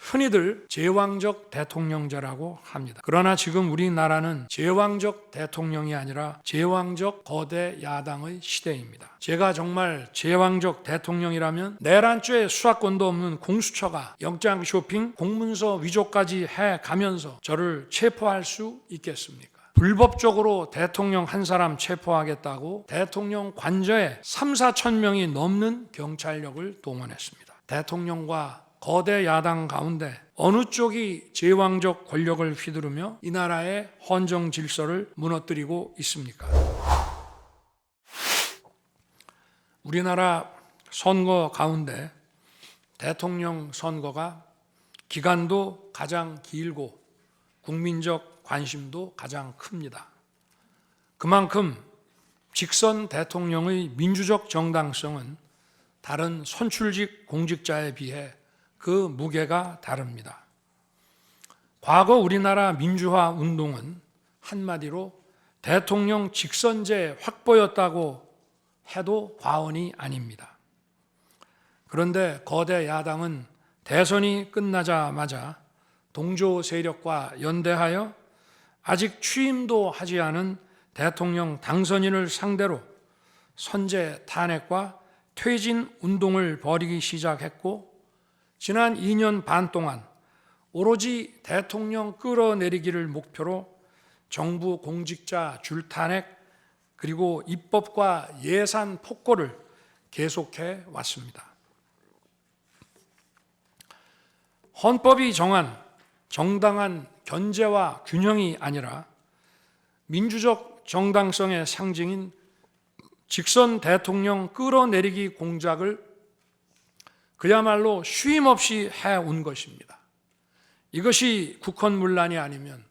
흔히들 제왕적 대통령제라고 합니다. 그러나 지금 우리나라는 제왕적 대통령이 아니라 제왕적 거대 야당의 시대입니다. 제가 정말 제왕적 대통령이라면 내란죄 수사권도 없는 공수처가 영장 쇼핑, 공문서 위조까지 해가면서 저를 체포할 수 있겠습니까? 불법적으로 대통령 한 사람 체포하겠다고 대통령 관저에 3, 4천 명이 넘는 경찰력을 동원했습니다. 대통령과 거대 야당 가운데 어느 쪽이 제왕적 권력을 휘두르며 이 나라의 헌정 질서를 무너뜨리고 있습니까? 우리나라 선거 가운데 대통령 선거가 기간도 가장 길고 국민적 관심도 가장 큽니다. 그만큼 직선 대통령의 민주적 정당성은 다른 선출직 공직자에 비해 그 무게가 다릅니다. 과거 우리나라 민주화 운동은 한마디로 대통령 직선제 확보였다고 해도 과언이 아닙니다. 그런데 거대 야당은 대선이 끝나자마자 동조 세력과 연대하여 아직 취임도 하지 않은 대통령 당선인을 상대로 선제 탄핵과 퇴진 운동을 벌이기 시작했고 지난 2년 반 동안 오로지 대통령 끌어내리기를 목표로 정부 공직자 줄탄핵 그리고 입법과 예산 폭거를 계속해 왔습니다. 헌법이 정한 정당한 견제와 균형이 아니라 민주적 정당성의 상징인 직선 대통령 끌어내리기 공작을 그야말로 쉼없이 해온 것입니다. 이것이 국헌문란이 아니면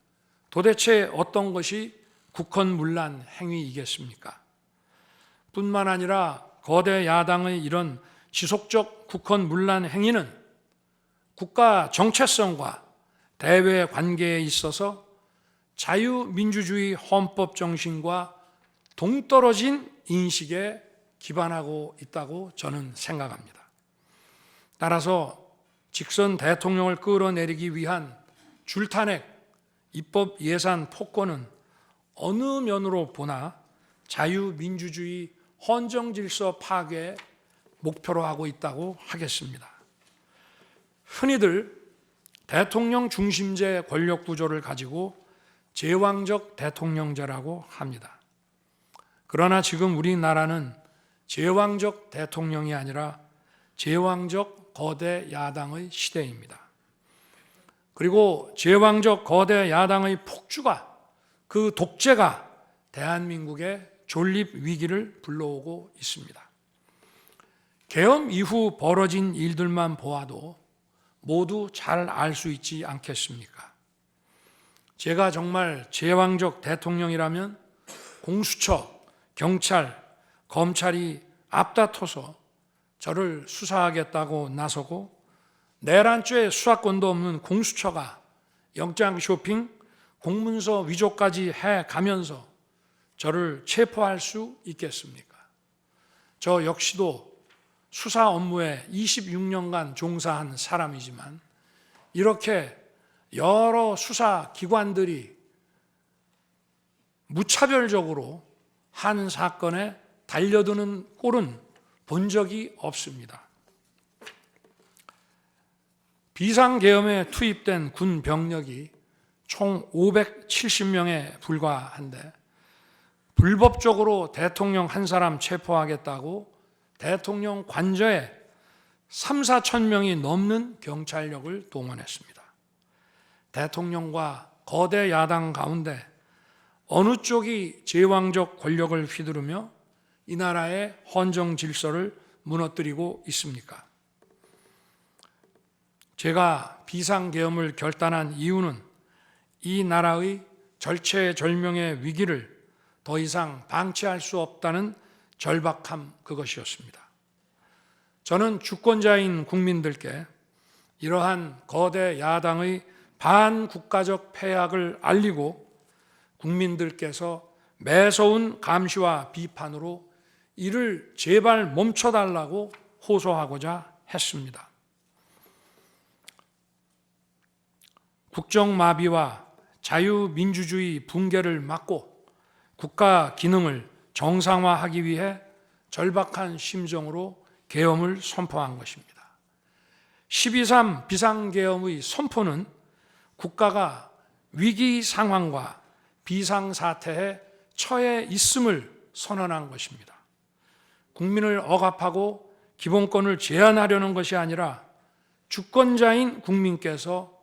도대체 어떤 것이 국헌문란 행위이겠습니까? 뿐만 아니라 거대 야당의 이런 지속적 국헌문란 행위는 국가 정체성과 대외 관계에 있어서 자유민주주의 헌법 정신과 동떨어진 인식에 기반하고 있다고 저는 생각합니다. 따라서 직선 대통령을 끌어내리기 위한 줄탄핵, 입법 예산 폭거는 어느 면으로 보나 자유민주주의 헌정질서 파괴의 목표로 하고 있다고 하겠습니다. 흔히들 대통령 중심제 권력 구조를 가지고 제왕적 대통령제라고 합니다. 그러나 지금 우리나라는 제왕적 대통령이 아니라 제왕적 거대 야당의 시대입니다. 그리고 제왕적 거대 야당의 폭주가, 그 독재가 대한민국의 존립 위기를 불러오고 있습니다. 계엄 이후 벌어진 일들만 보아도 모두 잘 알 수 있지 않겠습니까? 제가 정말 제왕적 대통령이라면 공수처, 경찰, 검찰이 앞다퉈서 저를 수사하겠다고 나서고 내란죄 수사권도 없는 공수처가 영장 쇼핑, 공문서 위조까지 해가면서 저를 체포할 수 있겠습니까? 저 역시도 수사 업무에 26년간 종사한 사람이지만 이렇게 여러 수사 기관들이 무차별적으로 한 사건에 달려드는 꼴은 본 적이 없습니다. 비상계엄에 투입된 군 병력이 총 570명에 불과한데 불법적으로 대통령 한 사람 체포하겠다고 대통령 관저에 3, 4천 명이 넘는 경찰력을 동원했습니다. 대통령과 거대 야당 가운데 어느 쪽이 제왕적 권력을 휘두르며 이 나라의 헌정 질서를 무너뜨리고 있습니까? 제가 비상계엄을 결단한 이유는 이 나라의 절체절명의 위기를 더 이상 방치할 수 없다는 절박함 그것이었습니다. 저는 주권자인 국민들께 이러한 거대 야당의 반국가적 패악을 알리고 국민들께서 매서운 감시와 비판으로 이를 제발 멈춰달라고 호소하고자 했습니다. 국정마비와 자유민주주의 붕괴를 막고 국가 기능을 정상화하기 위해 절박한 심정으로 계엄을 선포한 것입니다. 12.3 비상계엄의 선포는 국가가 위기 상황과 비상사태에 처해 있음을 선언한 것입니다. 국민을 억압하고 기본권을 제한하려는 것이 아니라 주권자인 국민께서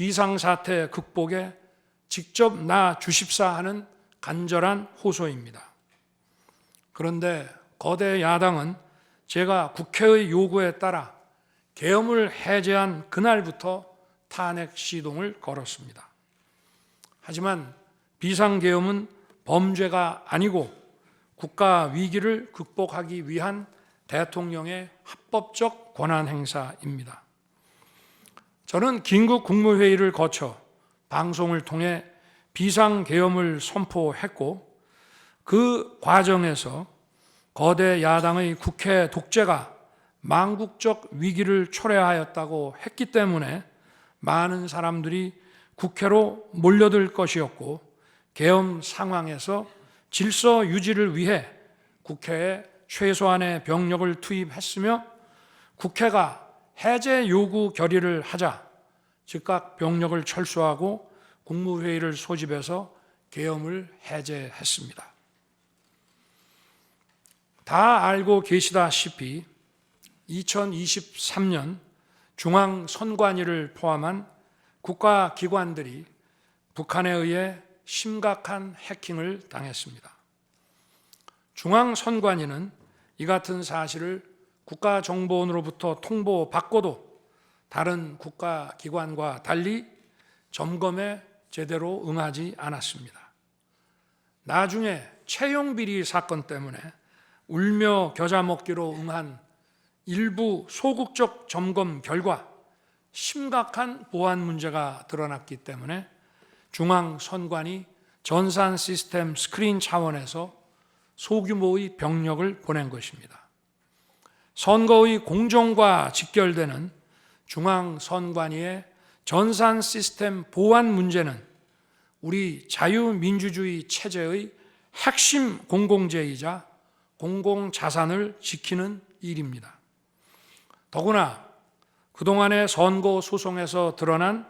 비상사태 극복에 직접 나 주십사 하는 간절한 호소입니다. 그런데 거대 야당은 제가 국회의 요구에 따라 계엄을 해제한 그날부터 탄핵 시동을 걸었습니다. 하지만 비상계엄은 범죄가 아니고 국가 위기를 극복하기 위한 대통령의 합법적 권한 행사입니다. 저는 긴급 국무회의를 거쳐 방송을 통해 비상계엄을 선포했고 그 과정에서 거대 야당의 국회 독재가 망국적 위기를 초래하였다고 했기 때문에 많은 사람들이 국회로 몰려들 것이었고 계엄 상황에서 질서 유지를 위해 국회에 최소한의 병력을 투입했으며 국회가 해제 요구 결의를 하자 즉각 병력을 철수하고 국무회의를 소집해서 계엄을 해제했습니다. 다 알고 계시다시피 2023년 중앙선관위를 포함한 국가기관들이 북한에 의해 심각한 해킹을 당했습니다. 중앙선관위는 이 같은 사실을 국가정보원으로부터 통보받고도 다른 국가기관과 달리 점검에 제대로 응하지 않았습니다. 나중에 채용비리 사건 때문에 울며 겨자 먹기로 응한 일부 소극적 점검 결과 심각한 보안 문제가 드러났기 때문에 중앙선관위 전산 시스템 스크린 차원에서 소규모의 병력을 보낸 것입니다. 선거의 공정과 직결되는 중앙선관위의 전산 시스템 보안 문제는 우리 자유민주주의 체제의 핵심 공공재이자 공공자산을 지키는 일입니다. 더구나 그동안의 선거 소송에서 드러난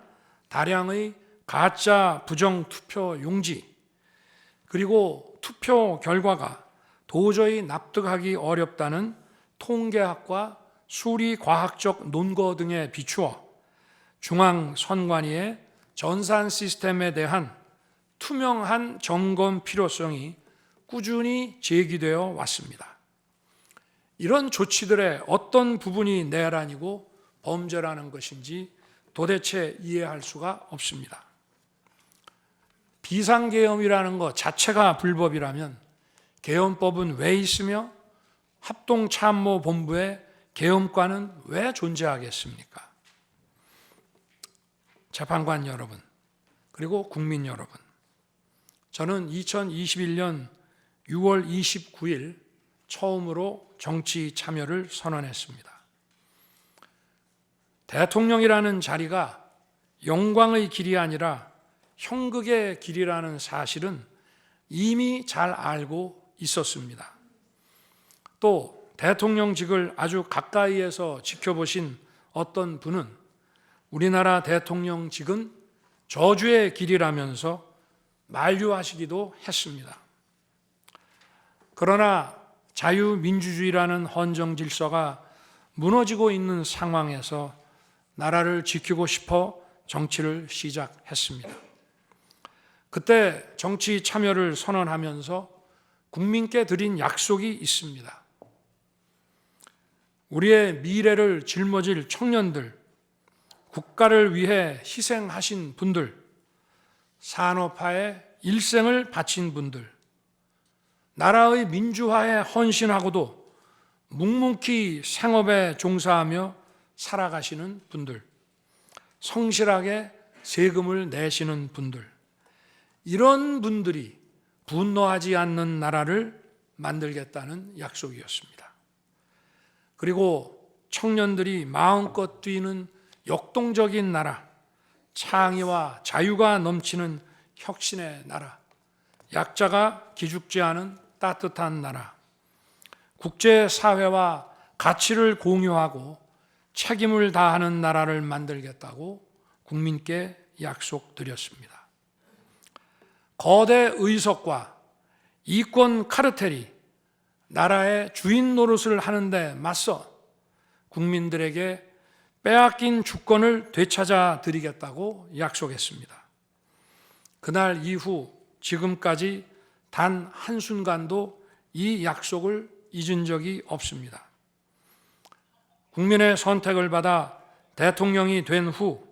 다량의 가짜 부정투표 용지 그리고 투표 결과가 도저히 납득하기 어렵다는 통계학과 수리과학적 논거 등에 비추어 중앙선관위의 전산 시스템에 대한 투명한 점검 필요성이 꾸준히 제기되어 왔습니다. 이런 조치들의 어떤 부분이 내란이고 범죄라는 것인지 도대체 이해할 수가 없습니다. 비상계엄이라는 것 자체가 불법이라면 계엄법은 왜 있으며 합동참모본부의 계엄관은 왜 존재하겠습니까? 재판관 여러분, 그리고 국민 여러분, 저는 2021년 6월 29일 처음으로 정치 참여를 선언했습니다. 대통령이라는 자리가 영광의 길이 아니라 형극의 길이라는 사실은 이미 잘 알고 있었습니다. 또 대통령직을 아주 가까이에서 지켜보신 어떤 분은 우리나라 대통령직은 저주의 길이라면서 만류하시기도 했습니다. 그러나 자유민주주의라는 헌정 질서가 무너지고 있는 상황에서 나라를 지키고 싶어 정치를 시작했습니다. 그때 정치 참여를 선언하면서 국민께 드린 약속이 있습니다. 우리의 미래를 짊어질 청년들, 국가를 위해 희생하신 분들, 산업화에 일생을 바친 분들, 나라의 민주화에 헌신하고도 묵묵히 생업에 종사하며 살아가시는 분들, 성실하게 세금을 내시는 분들, 이런 분들이 분노하지 않는 나라를 만들겠다는 약속이었습니다. 그리고 청년들이 마음껏 뛰는 역동적인 나라, 창의와 자유가 넘치는 혁신의 나라, 약자가 기죽지 않은 따뜻한 나라, 국제사회와 가치를 공유하고 책임을 다하는 나라를 만들겠다고 국민께 약속드렸습니다. 거대 의석과 이권 카르텔이 나라의 주인 노릇을 하는데 맞서 국민들에게 빼앗긴 주권을 되찾아 드리겠다고 약속했습니다. 그날 이후 지금까지 단 한순간도 이 약속을 잊은 적이 없습니다. 국민의 선택을 받아 대통령이 된 후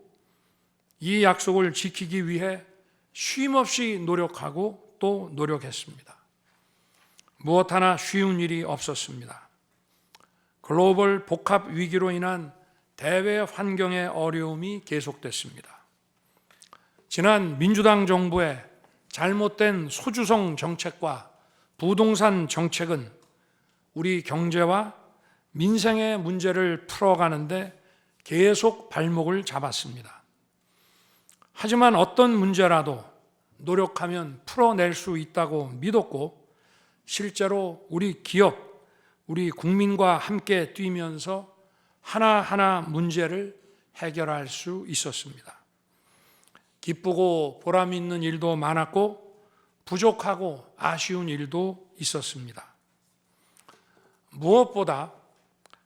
이 약속을 지키기 위해 쉼없이 노력하고 또 노력했습니다. 무엇 하나 쉬운 일이 없었습니다. 글로벌 복합 위기로 인한 대외 환경의 어려움이 계속됐습니다. 지난 민주당 정부의 잘못된 소주성 정책과 부동산 정책은 우리 경제와 민생의 문제를 풀어가는데 계속 발목을 잡았습니다. 하지만 어떤 문제라도 노력하면 풀어낼 수 있다고 믿었고 실제로 우리 기업, 우리 국민과 함께 뛰면서 하나하나 문제를 해결할 수 있었습니다. 기쁘고 보람 있는 일도 많았고 부족하고 아쉬운 일도 있었습니다. 무엇보다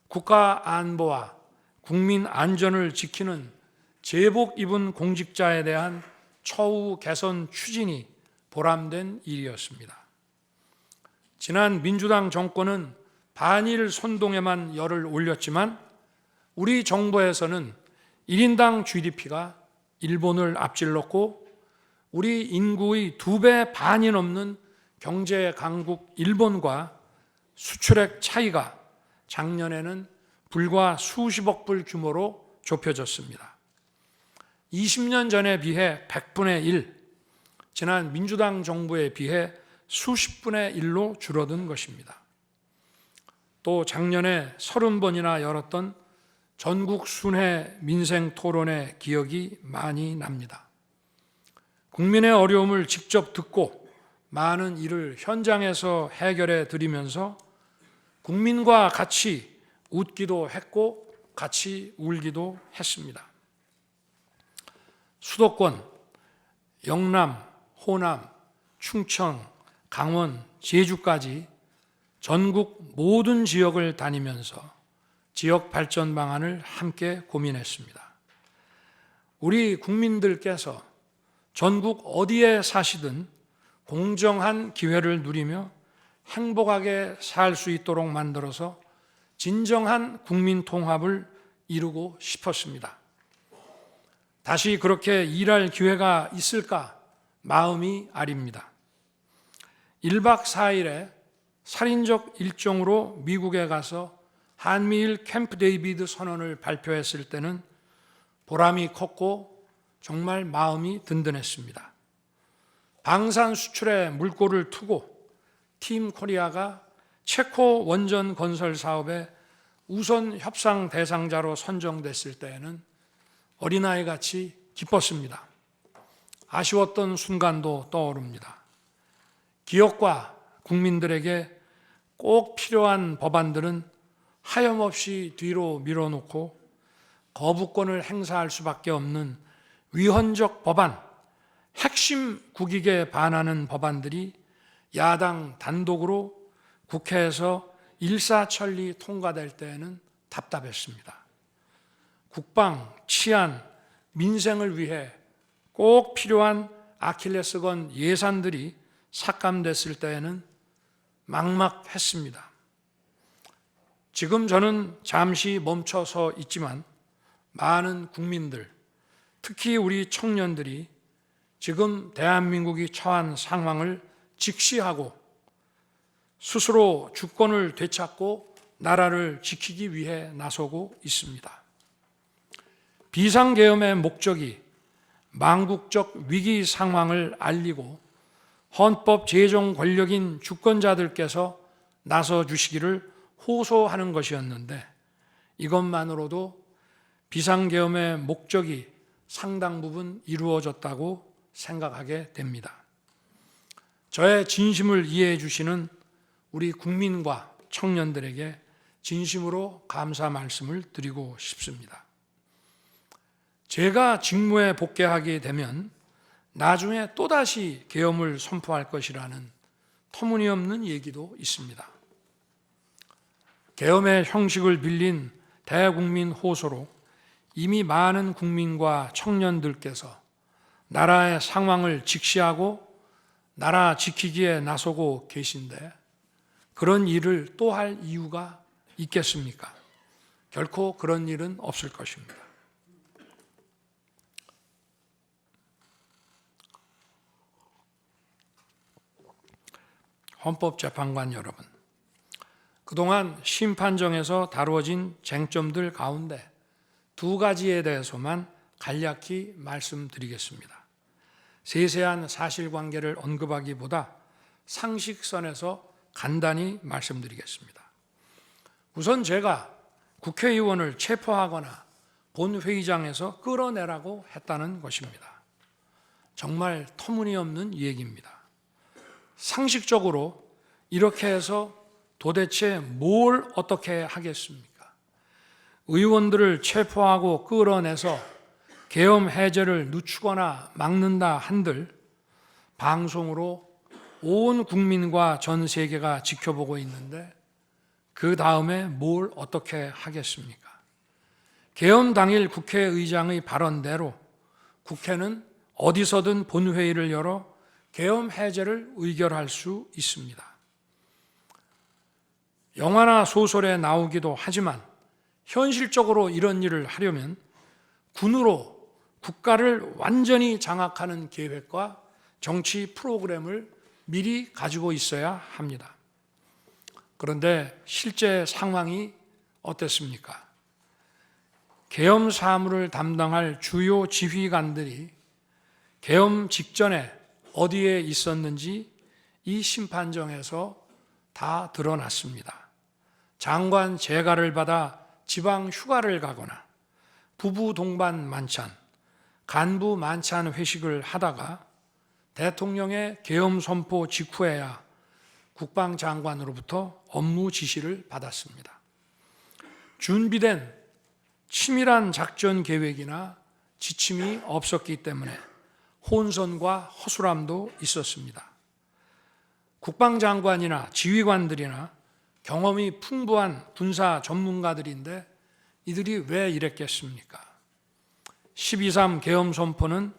국가 안보와 국민 안전을 지키는 제복 입은 공직자에 대한 처우 개선 추진이 보람된 일이었습니다. 지난 민주당 정권은 반일 선동에만 열을 올렸지만 우리 정부에서는 1인당 GDP가 일본을 앞질렀고 우리 인구의 2배 반이 넘는 경제 강국 일본과 수출액 차이가 작년에는 불과 수십억 불 규모로 좁혀졌습니다. 20년 전에 비해 100분의 1, 지난 민주당 정부에 비해 수십분의 1로 줄어든 것입니다. 또 작년에 30번이나 열었던 전국 순회 민생 토론의 기억이 많이 납니다. 국민의 어려움을 직접 듣고 많은 일을 현장에서 해결해 드리면서 국민과 같이 웃기도 했고 같이 울기도 했습니다. 수도권, 영남, 호남, 충청, 강원, 제주까지 전국 모든 지역을 다니면서 지역 발전 방안을 함께 고민했습니다. 우리 국민들께서 전국 어디에 사시든 공정한 기회를 누리며 행복하게 살 수 있도록 만들어서 진정한 국민 통합을 이루고 싶었습니다. 다시 그렇게 일할 기회가 있을까 마음이 아립니다. 1박 4일의 살인적 일정으로 미국에 가서 한미일 캠프 데이비드 선언을 발표했을 때는 보람이 컸고 정말 마음이 든든했습니다. 방산 수출에 물꼬를 트고 팀 코리아가 체코 원전 건설 사업의 우선 협상 대상자로 선정됐을 때에는 어린아이같이 기뻤습니다. 아쉬웠던 순간도 떠오릅니다. 기업과 국민들에게 꼭 필요한 법안들은 하염없이 뒤로 밀어놓고 거부권을 행사할 수밖에 없는 위헌적 법안, 핵심 국익에 반하는 법안들이 야당 단독으로 국회에서 일사천리 통과될 때에는 답답했습니다. 국방, 치안, 민생을 위해 꼭 필요한 아킬레스건 예산들이 삭감됐을 때에는 막막했습니다. 지금 저는 잠시 멈춰서 있지만 많은 국민들, 특히 우리 청년들이 지금 대한민국이 처한 상황을 직시하고 스스로 주권을 되찾고 나라를 지키기 위해 나서고 있습니다. 비상계엄의 목적이 망국적 위기 상황을 알리고 헌법 제정 권력인 주권자들께서 나서 주시기를 호소하는 것이었는데 이것만으로도 비상계엄의 목적이 상당 부분 이루어졌다고 생각하게 됩니다. 저의 진심을 이해해 주시는 우리 국민과 청년들에게 진심으로 감사 말씀을 드리고 싶습니다. 제가 직무에 복귀하게 되면 나중에 또다시 계엄을 선포할 것이라는 터무니없는 얘기도 있습니다. 계엄의 형식을 빌린 대국민 호소로 이미 많은 국민과 청년들께서 나라의 상황을 직시하고 나라 지키기에 나서고 계신데 그런 일을 또 할 이유가 있겠습니까? 결코 그런 일은 없을 것입니다. 헌법재판관 여러분, 그동안 심판정에서 다루어진 쟁점들 가운데 두 가지에 대해서만 간략히 말씀드리겠습니다. 세세한 사실관계를 언급하기보다 상식선에서 간단히 말씀드리겠습니다. 우선 제가 국회의원을 체포하거나 본회의장에서 끌어내라고 했다는 것입니다. 정말 터무니없는 얘기입니다. 상식적으로 이렇게 해서 도대체 뭘 어떻게 하겠습니까? 의원들을 체포하고 끌어내서 계엄 해제를 늦추거나 막는다 한들 방송으로 온 국민과 전 세계가 지켜보고 있는데 그 다음에 뭘 어떻게 하겠습니까? 계엄 당일 국회의장의 발언대로 국회는 어디서든 본회의를 열어 계엄 해제를 의결할 수 있습니다. 영화나 소설에 나오기도 하지만 현실적으로 이런 일을 하려면 군으로 국가를 완전히 장악하는 계획과 정치 프로그램을 미리 가지고 있어야 합니다. 그런데 실제 상황이 어땠습니까? 계엄 사무를 담당할 주요 지휘관들이 계엄 직전에 어디에 있었는지 이 심판정에서 다 드러났습니다. 장관 재가를 받아 지방 휴가를 가거나 부부 동반 만찬, 간부 만찬 회식을 하다가 대통령의 계엄 선포 직후에야 국방장관으로부터 업무 지시를 받았습니다. 준비된 치밀한 작전 계획이나 지침이 없었기 때문에 혼선과 허술함도 있었습니다. 국방장관이나 지휘관들이나 경험이 풍부한 군사 전문가들인데 이들이 왜 이랬겠습니까? 12.3 계엄 선포는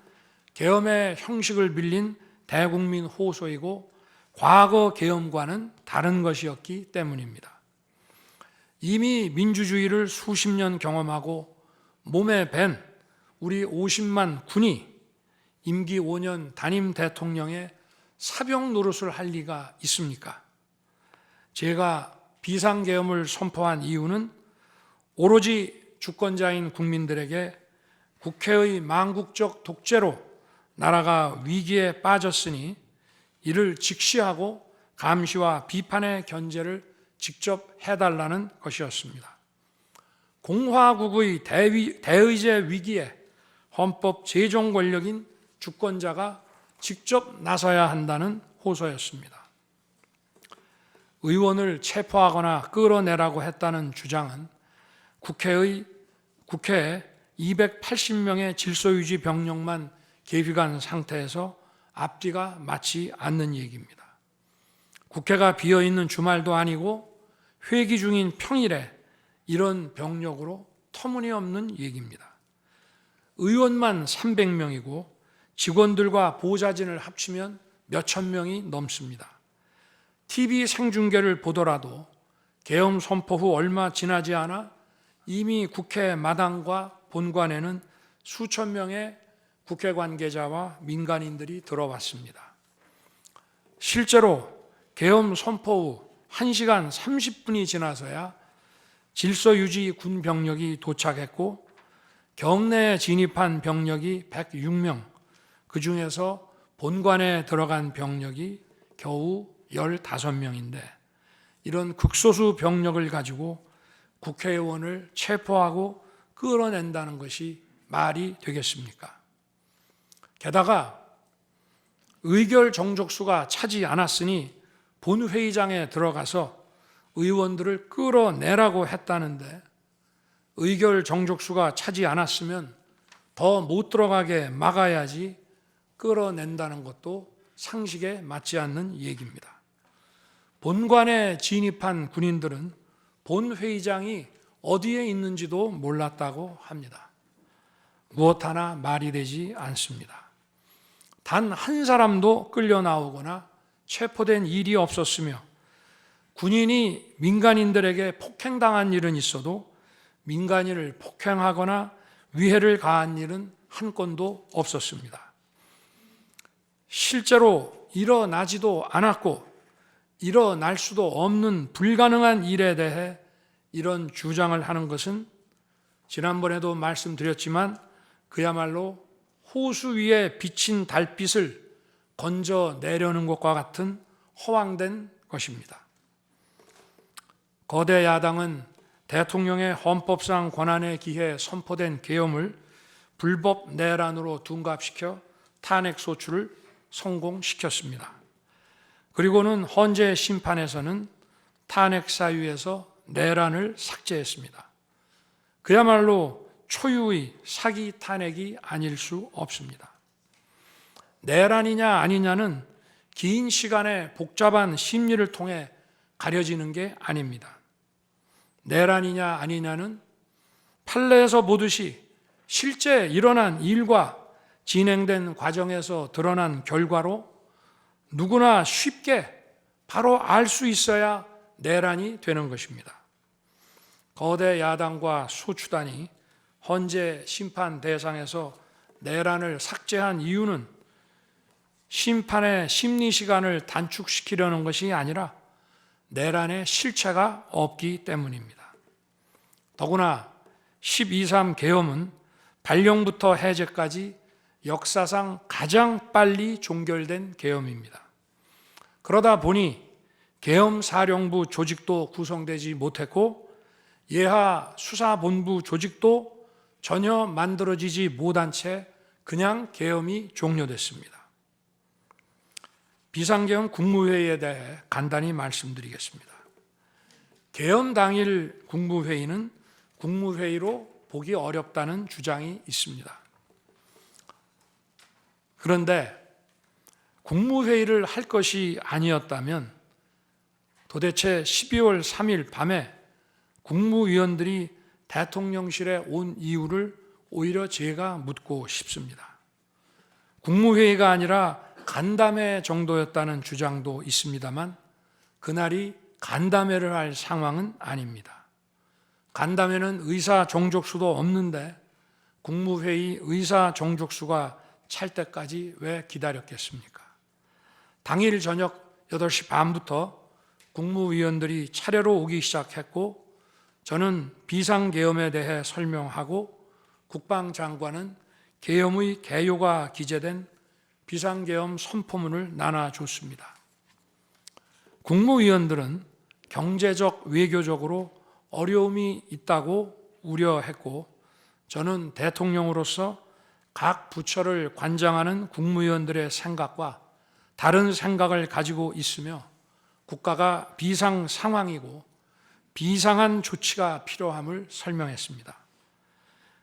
계엄의 형식을 빌린 대국민 호소이고 과거 계엄과는 다른 것이었기 때문입니다. 이미 민주주의를 수십 년 경험하고 몸에 밴 우리 50만 군이 임기 5년 단임 대통령의 사병 노릇을 할 리가 있습니까? 제가 비상계엄을 선포한 이유는 오로지 주권자인 국민들에게 국회의 망국적 독재로 나라가 위기에 빠졌으니 이를 직시하고 감시와 비판의 견제를 직접 해달라는 것이었습니다. 공화국의 대의제 위기에 헌법 제정 권력인 주권자가 직접 나서야 한다는 호소였습니다. 의원을 체포하거나 끌어내라고 했다는 주장은 국회에 280명의 질서유지 병력만 계비간 상태에서 앞뒤가 맞지 않는 얘기입니다. 국회가 비어있는 주말도 아니고 회기 중인 평일에 이런 병력으로 터무니없는 얘기입니다. 의원만 300명이고 직원들과 보좌진을 합치면 몇천 명이 넘습니다. TV 생중계를 보더라도 계엄 선포 후 얼마 지나지 않아 이미 국회 마당과 본관에는 수천 명의 국회 관계자와 민간인들이 들어왔습니다. 실제로 계엄 선포 후 1시간 30분이 지나서야 질서유지 군 병력이 도착했고 경내에 진입한 병력이 106명, 그 중에서 본관에 들어간 병력이 겨우 15명인데 이런 극소수 병력을 가지고 국회의원을 체포하고 끌어낸다는 것이 말이 되겠습니까? 게다가 의결 정족수가 차지 않았으니 본회의장에 들어가서 의원들을 끌어내라고 했다는데, 의결 정족수가 차지 않았으면 더 못 들어가게 막아야지 끌어낸다는 것도 상식에 맞지 않는 얘기입니다. 본관에 진입한 군인들은 본회의장이 어디에 있는지도 몰랐다고 합니다. 무엇 하나 말이 되지 않습니다. 단 한 사람도 끌려 나오거나 체포된 일이 없었으며, 군인이 민간인들에게 폭행당한 일은 있어도 민간인을 폭행하거나 위해를 가한 일은 한 건도 없었습니다. 실제로 일어나지도 않았고 일어날 수도 없는 불가능한 일에 대해 이런 주장을 하는 것은 지난번에도 말씀드렸지만 그야말로 호수 위에 비친 달빛을 건져 내려는 것과 같은 허황된 것입니다. 거대 야당은 대통령의 헌법상 권한에 기해 선포된 계엄을 불법 내란으로 둔갑시켜 탄핵 소추를 성공시켰습니다. 그리고는 헌재 심판에서는 탄핵 사유에서 내란을 삭제했습니다. 그야말로 초유의 사기 탄핵이 아닐 수 없습니다. 내란이냐 아니냐는 긴 시간의 복잡한 심리를 통해 가려지는 게 아닙니다. 내란이냐 아니냐는 판례에서 보듯이 실제 일어난 일과 진행된 과정에서 드러난 결과로 누구나 쉽게 바로 알 수 있어야 내란이 되는 것입니다. 거대 야당과 소추단이 헌재 심판 대상에서 내란을 삭제한 이유는 심판의 심리 시간을 단축시키려는 것이 아니라 내란의 실체가 없기 때문입니다. 더구나 12.3 계엄은 발령부터 해제까지 역사상 가장 빨리 종결된 계엄입니다. 그러다 보니 계엄사령부 조직도 구성되지 못했고 예하 수사본부 조직도 전혀 만들어지지 못한 채 그냥 계엄이 종료됐습니다. 비상계엄 국무회의에 대해 간단히 말씀드리겠습니다. 계엄 당일 국무회의는 국무회의로 보기 어렵다는 주장이 있습니다. 그런데 국무회의를 할 것이 아니었다면 도대체 12월 3일 밤에 국무위원들이 대통령실에 온 이유를 오히려 제가 묻고 싶습니다. 국무회의가 아니라 간담회 정도였다는 주장도 있습니다만 그날이 간담회를 할 상황은 아닙니다. 간담회는 의사 정족수도 없는데 국무회의 의사 정족수가 찰 때까지 왜 기다렸겠습니까? 당일 저녁 8시 반부터 국무위원들이 차례로 오기 시작했고 저는 비상계엄에 대해 설명하고 국방장관은 계엄의 개요가 기재된 비상계엄 선포문을 나눠줬습니다. 국무위원들은 경제적, 외교적으로 어려움이 있다고 우려했고 저는 대통령으로서 각 부처를 관장하는 국무위원들의 생각과 다른 생각을 가지고 있으며 국가가 비상 상황이고 비상한 조치가 필요함을 설명했습니다.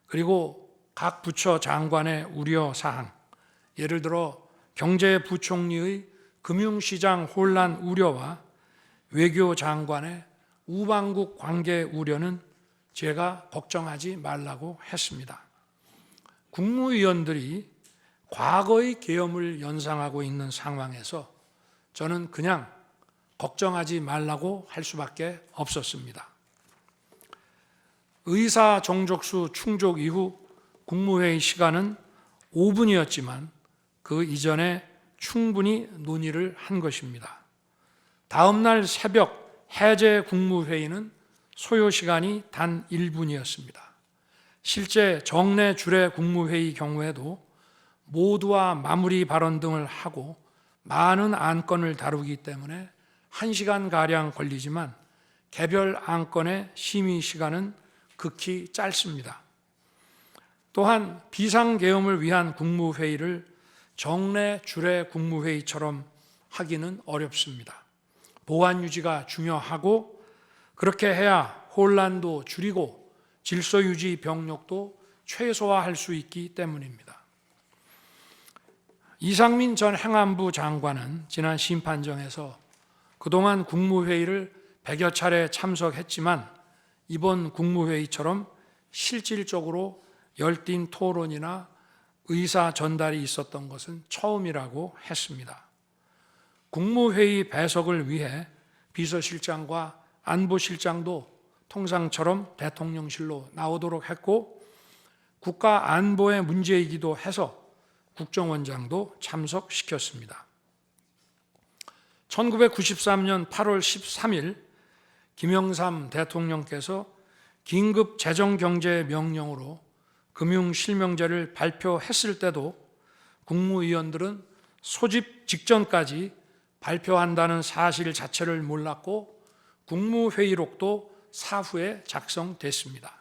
그리고 각 부처 장관의 우려사항, 예를 들어 경제부총리의 금융시장 혼란 우려와 외교장관의 우방국 관계 우려는 제가 걱정하지 말라고 했습니다. 국무위원들이 과거의 계엄을 연상하고 있는 상황에서 저는 그냥 걱정하지 말라고 할 수밖에 없었습니다. 의사 정족수 충족 이후 국무회의 시간은 5분이었지만 그 이전에 충분히 논의를 한 것입니다. 다음 날 새벽 해제 국무회의는 소요 시간이 단 1분이었습니다. 실제 정례 주례 국무회의 경우에도 모두와 마무리 발언 등을 하고 많은 안건을 다루기 때문에 1시간가량 걸리지만 개별 안건의 심의 시간은 극히 짧습니다. 또한 비상계엄을 위한 국무회의를 정례 주례 국무회의처럼 하기는 어렵습니다. 보안 유지가 중요하고 그렇게 해야 혼란도 줄이고 질서 유지 병력도 최소화할 수 있기 때문입니다. 이상민 전 행안부 장관은 지난 심판정에서 그동안 국무회의를 100여 차례 참석했지만 이번 국무회의처럼 실질적으로 열띤 토론이나 의사 전달이 있었던 것은 처음이라고 했습니다. 국무회의 배석을 위해 비서실장과 안보실장도 통상처럼 대통령실로 나오도록 했고 국가 안보의 문제이기도 해서 국정원장도 참석시켰습니다. 1993년 8월 13일 김영삼 대통령께서 긴급 재정경제 명령으로 금융실명제를 발표했을 때도 국무위원들은 소집 직전까지 발표한다는 사실 자체를 몰랐고 국무회의록도 사후에 작성됐습니다.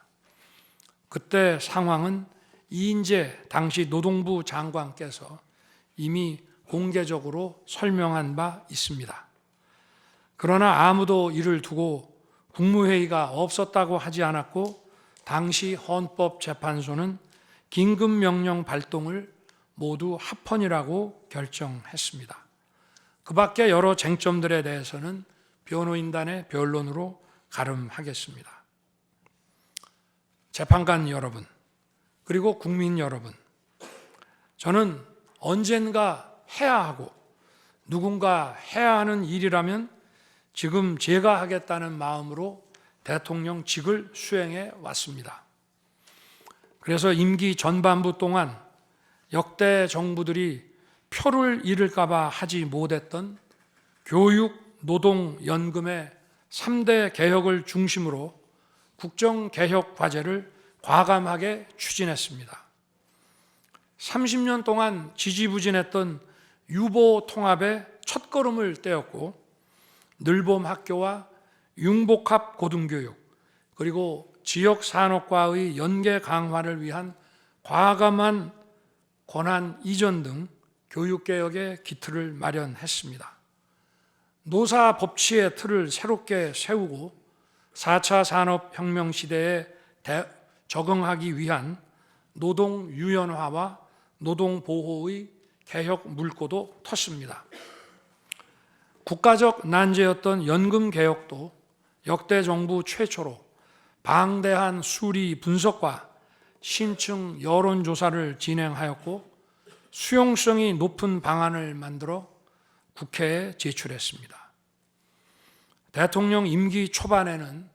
그때 상황은 이인재 당시 노동부 장관께서 이미 공개적으로 설명한 바 있습니다. 그러나 아무도 이를 두고 국무회의가 없었다고 하지 않았고 당시 헌법재판소는 긴급명령 발동을 모두 합헌이라고 결정했습니다. 그 밖에 여러 쟁점들에 대해서는 변호인단의 변론으로 가름하겠습니다. 재판관 여러분, 그리고 국민 여러분, 저는 언젠가 해야 하고 누군가 해야 하는 일이라면 지금 제가 하겠다는 마음으로 대통령직을 수행해 왔습니다. 그래서 임기 전반부 동안 역대 정부들이 표를 잃을까 봐 하지 못했던 교육, 노동, 연금의 3대 개혁을 중심으로 국정개혁 과제를 과감하게 추진했습니다. 30년 동안 지지부진했던 유보 통합의 첫걸음을 떼었고 늘봄 학교와 융복합 고등교육 그리고 지역산업과의 연계 강화를 위한 과감한 권한 이전 등 교육개혁의 기틀을 마련했습니다. 노사 법치의 틀을 새롭게 세우고 4차 산업혁명 시대에 적응하기 위한 노동 유연화와 노동 보호의 개혁 물꼬도 텄습니다. 국가적 난제였던 연금 개혁도 역대 정부 최초로 방대한 수리 분석과 신층 여론조사를 진행하였고 수용성이 높은 방안을 만들어 국회에 제출했습니다. 대통령 임기 초반에는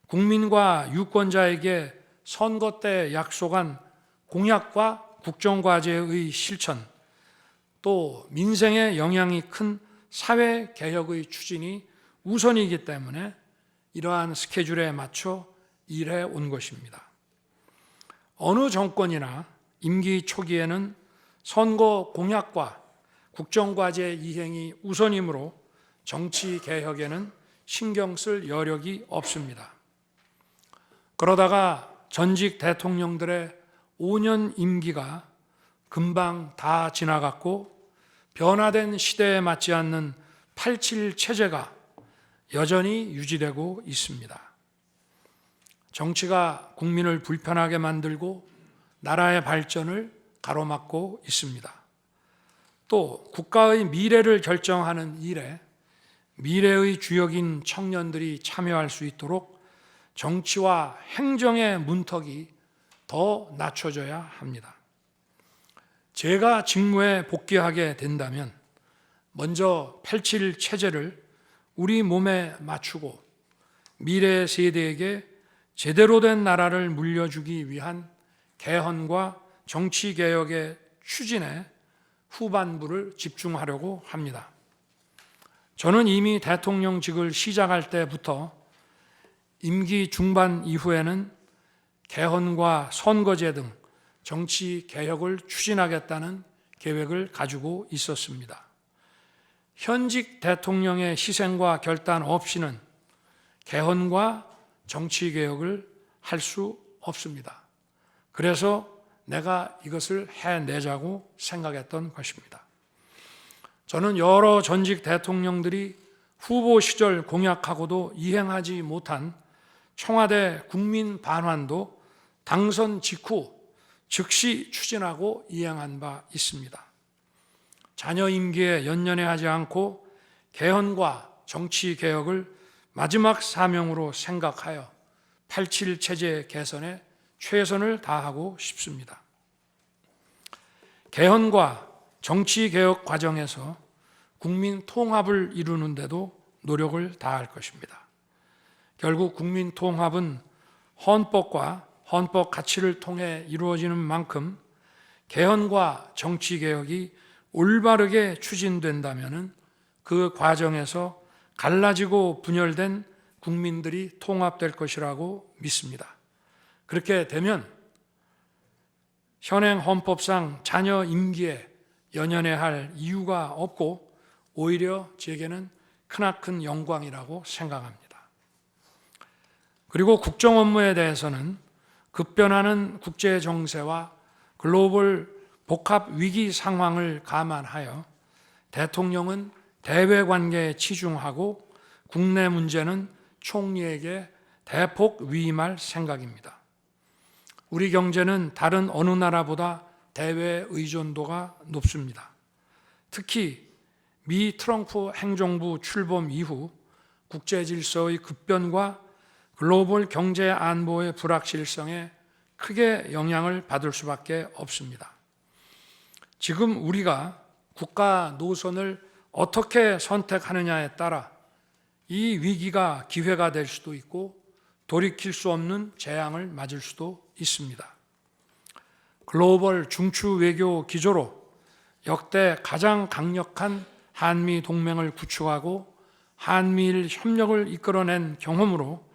국민과 유권자에게 선거 때 약속한 공약과 국정과제의 실천, 또 민생에 영향이 큰 사회개혁의 추진이 우선이기 때문에 이러한 스케줄에 맞춰 일해 온 것입니다. 어느 정권이나 임기 초기에는 선거 공약과 국정과제 이행이 우선이므로 정치개혁에는 신경 쓸 여력이 없습니다. 그러다가 전직 대통령들의 5년 임기가 금방 다 지나갔고 변화된 시대에 맞지 않는 87 체제가 여전히 유지되고 있습니다. 정치가 국민을 불편하게 만들고 나라의 발전을 가로막고 있습니다. 또 국가의 미래를 결정하는 일에 미래의 주역인 청년들이 참여할 수 있도록 정치와 행정의 문턱이 더 낮춰져야 합니다. 제가 직무에 복귀하게 된다면 먼저 87 체제를 우리 몸에 맞추고 미래 세대에게 제대로 된 나라를 물려주기 위한 개헌과 정치개혁의 추진에 후반부를 집중하려고 합니다. 저는 이미 대통령직을 시작할 때부터 임기 중반 이후에는 개헌과 선거제 등 정치 개혁을 추진하겠다는 계획을 가지고 있었습니다. 현직 대통령의 희생과 결단 없이는 개헌과 정치 개혁을 할 수 없습니다. 그래서 내가 이것을 해내자고 생각했던 것입니다. 저는 여러 전직 대통령들이 후보 시절 공약하고도 이행하지 못한 청와대 국민 반환도 당선 직후 즉시 추진하고 이행한 바 있습니다. 자녀 임기에 연연해하지 않고 개헌과 정치 개혁을 마지막 사명으로 생각하여 87 체제 개선에 최선을 다하고 싶습니다. 개헌과 정치 개혁 과정에서 국민 통합을 이루는 데도 노력을 다할 것입니다. 결국 국민 통합은 헌법과 헌법 가치를 통해 이루어지는 만큼 개헌과 정치 개혁이 올바르게 추진된다면 그 과정에서 갈라지고 분열된 국민들이 통합될 것이라고 믿습니다. 그렇게 되면 현행 헌법상 자녀 임기에 연연해야 할 이유가 없고 오히려 제게는 크나큰 영광이라고 생각합니다. 그리고 국정 업무에 대해서는 급변하는 국제 정세와 글로벌 복합 위기 상황을 감안하여 대통령은 대외 관계에 치중하고 국내 문제는 총리에게 대폭 위임할 생각입니다. 우리 경제는 다른 어느 나라보다 대외 의존도가 높습니다. 특히 미 트럼프 행정부 출범 이후 국제 질서의 급변과 글로벌 경제 안보의 불확실성에 크게 영향을 받을 수밖에 없습니다. 지금 우리가 국가 노선을 어떻게 선택하느냐에 따라 이 위기가 기회가 될 수도 있고 돌이킬 수 없는 재앙을 맞을 수도 있습니다. 글로벌 중추 외교 기조로 역대 가장 강력한 한미 동맹을 구축하고 한미일 협력을 이끌어낸 경험으로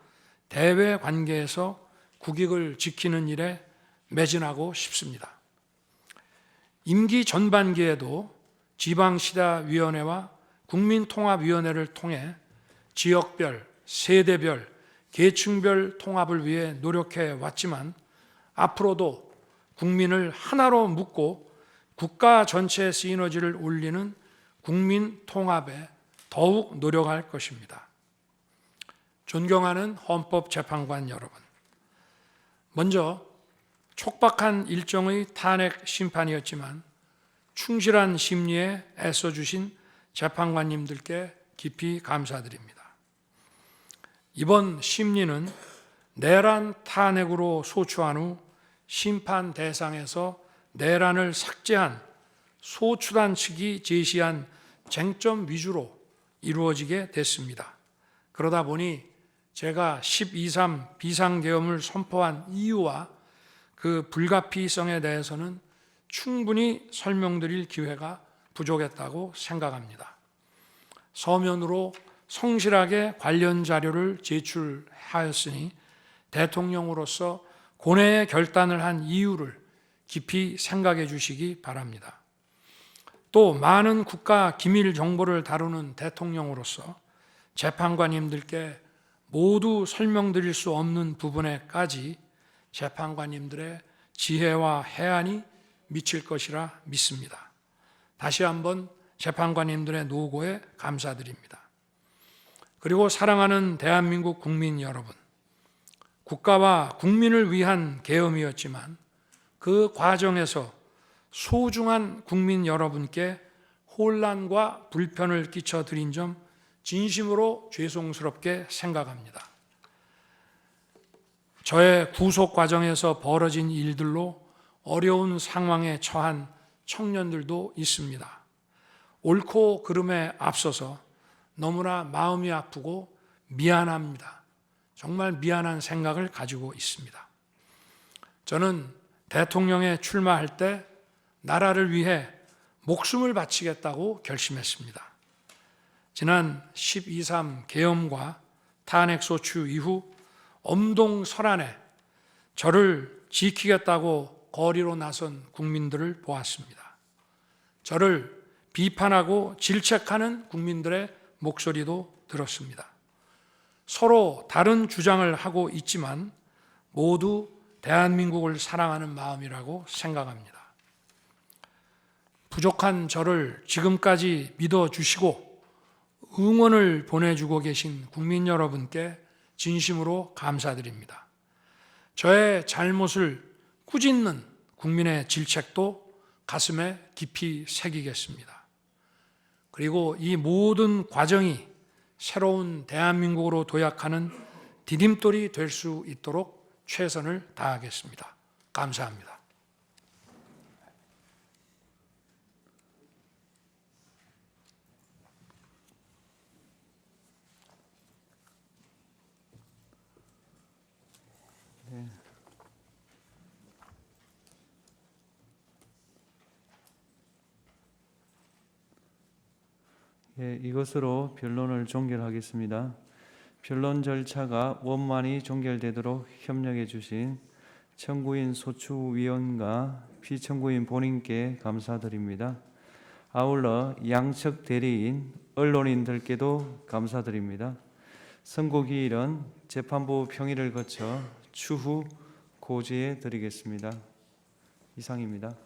대외 관계에서 국익을 지키는 일에 매진하고 싶습니다. 임기 전반기에도 지방시다위원회와 국민통합위원회를 통해 지역별, 세대별, 계층별 통합을 위해 노력해 왔지만 앞으로도 국민을 하나로 묶고 국가 전체의 시너지를 올리는 국민 통합에 더욱 노력할 것입니다. 존경하는 헌법재판관 여러분, 먼저 촉박한 일정의 탄핵 심판이었지만 충실한 심리에 애써주신 재판관님들께 깊이 감사드립니다. 이번 심리는 내란 탄핵으로 소추한 후 심판 대상에서 내란을 삭제한 소추단 측이 제시한 쟁점 위주로 이루어지게 됐습니다. 그러다 보니 제가 12.3 비상계엄을 선포한 이유와 그 불가피성에 대해서는 충분히 설명드릴 기회가 부족했다고 생각합니다. 서면으로 성실하게 관련 자료를 제출하였으니 대통령으로서 고뇌의 결단을 한 이유를 깊이 생각해 주시기 바랍니다. 또 많은 국가 기밀 정보를 다루는 대통령으로서 재판관님들께 모두 설명드릴 수 없는 부분에까지 재판관님들의 지혜와 해안이 미칠 것이라 믿습니다. 다시 한번 재판관님들의 노고에 감사드립니다. 그리고 사랑하는 대한민국 국민 여러분, 국가와 국민을 위한 계엄이었지만 그 과정에서 소중한 국민 여러분께 혼란과 불편을 끼쳐드린 점 진심으로 죄송스럽게 생각합니다. 저의 구속 과정에서 벌어진 일들로 어려운 상황에 처한 청년들도 있습니다. 옳고 그름에 앞서서 너무나 마음이 아프고 미안합니다. 정말 미안한 생각을 가지고 있습니다. 저는 대통령에 출마할 때 나라를 위해 목숨을 바치겠다고 결심했습니다. 지난 12.3 계엄과 탄핵소추 이후 엄동설안에 저를 지키겠다고 거리로 나선 국민들을 보았습니다. 저를 비판하고 질책하는 국민들의 목소리도 들었습니다. 서로 다른 주장을 하고 있지만 모두 대한민국을 사랑하는 마음이라고 생각합니다. 부족한 저를 지금까지 믿어주시고 응원을 보내주고 계신 국민 여러분께 진심으로 감사드립니다. 저의 잘못을 꾸짖는 국민의 질책도 가슴에 깊이 새기겠습니다. 그리고 이 모든 과정이 새로운 대한민국으로 도약하는 디딤돌이 될 수 있도록 최선을 다하겠습니다. 감사합니다. 이것으로 변론을 종결하겠습니다. 변론 절차가 원만히 종결되도록 협력해 주신 청구인 소추위원과 피청구인 본인께 감사드립니다. 아울러 양측 대리인, 언론인들께도 감사드립니다. 선고기일은 재판부 평의를 거쳐 추후 고지해 드리겠습니다. 이상입니다.